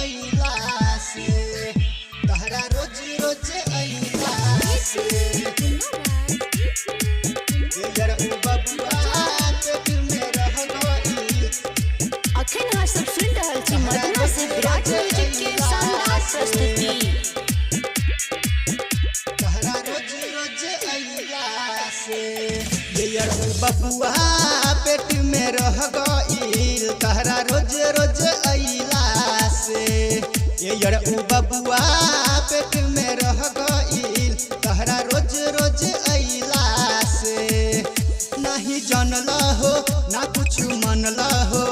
अइला से तहरा रोज रोज अइला से यार ओ बबुआ पेट में रह गई। अखन अहाँ सब सुन रहल छी मधुरा से विराट म्यूजिक के शानदार प्रस्तुति। तहरा रोज रोज अइला से यार ओ बबुआ पेट में रह गई। तहरा रोज रोज अइला से यार ओ बबुआ पेट में रह गई। तहरा रोज रोज अइला से नहीं जानला हो ना कुछ मनला हो,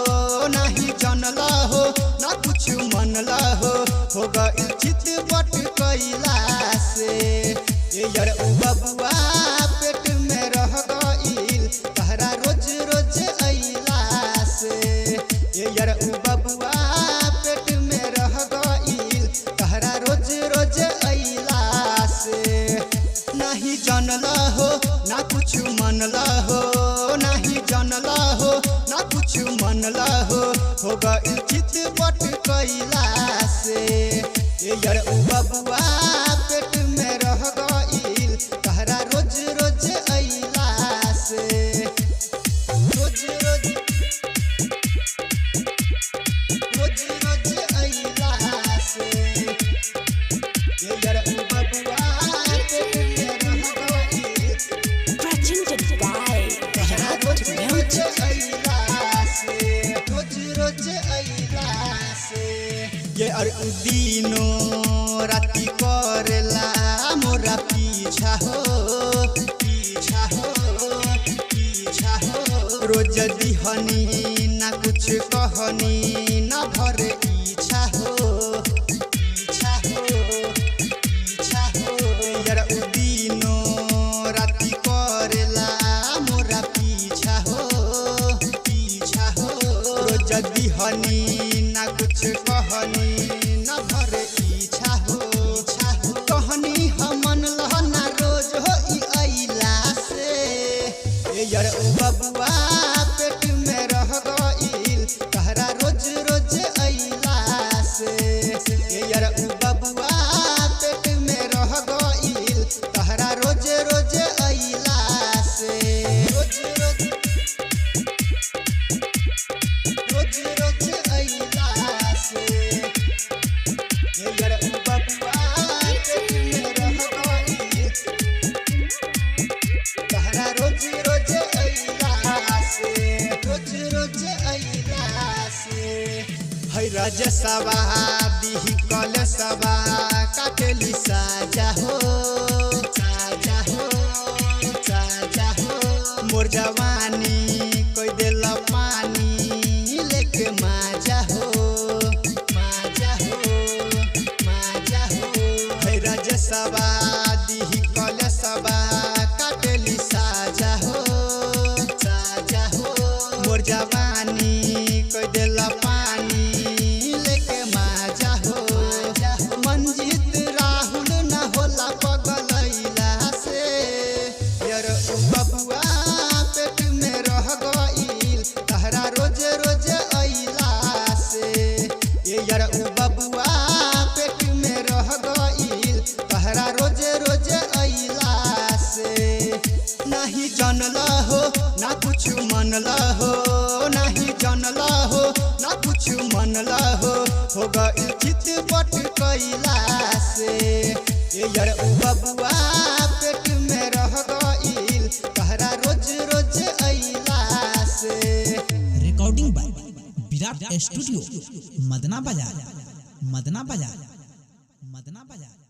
नहीं जानला हो ना कुछ मनला हो गई चित बट कैला से यार ओ बबुआ पेट में रह गई। तहरा रोज रोज अइला से यार ओ बबुआ पेट में रह गई। तहरा रोज रोज अइला से नहीं जानला हो ना कुछ मनला हो, नहीं जानला हो ना कुछ मनला हो गई चित बट कैला से यार ओ बबुआ पेट में रह गई। तहरा रोज रोज अइला से रोज रोज रोज रोज अइला से यार ओ बबुआ पेट में रह गई। Presented by Virat rose Music। अइला से रोज रोज अइला से ये और दिनो राती करेला मोरा पीछा हो पीछा हो पीछा हो। रोज दिहनी ना कुछ कहनी ना भर इच्छा हो इच्छा हो इच्छा हो। यार उ दिनो राती करेला मोरा पीछा हो पीछा हो। रोज दिहनी ना कुछ कहनी ना भर इच्छा हो इच्छा हो। कहनी हमन लहना रोज हो ई अइला से यार ओ बबुआ पेट में रह गई। तहरा रोज रोज अइला से यार ओ बबुआ पेट में रह गई। तहरा रोज रोज अइला से रोज रोज रोज रोज अइला से यार ओ बबुआ पेट में रह गई। तहरा रोज रोज अइला से रोज रोज अइला से है राजसभा दिही कलसभा काटेली साजा हो साजा हो साजा हो। मोर जवानी कोई देल पानी लेके माजा हो माजा हो माजा हो। है राजसभा दिही कलसभा काटेली साजा हो साजा हो। मोर जवानी कोई देल पानी लेके माजा हो। मंजित राहुल न होला पगलैला से यार ओ बबुआ पेट में रह गई। तहरा रोज रोज अइला से यार ओ बबुआ पेट में रह गई। तहरा रोज रोज अइला से नहीं जानला हो ना कुछ मनला हो, नहीं जानला हो ना कुछ मनला हो गई चित बट कैला से यार ओ बबुआ पेट में रह गई। तहरा रोज रोज अइला से। Recording by Virat studio Madna बाजार मदना बाजार मदना बाजार।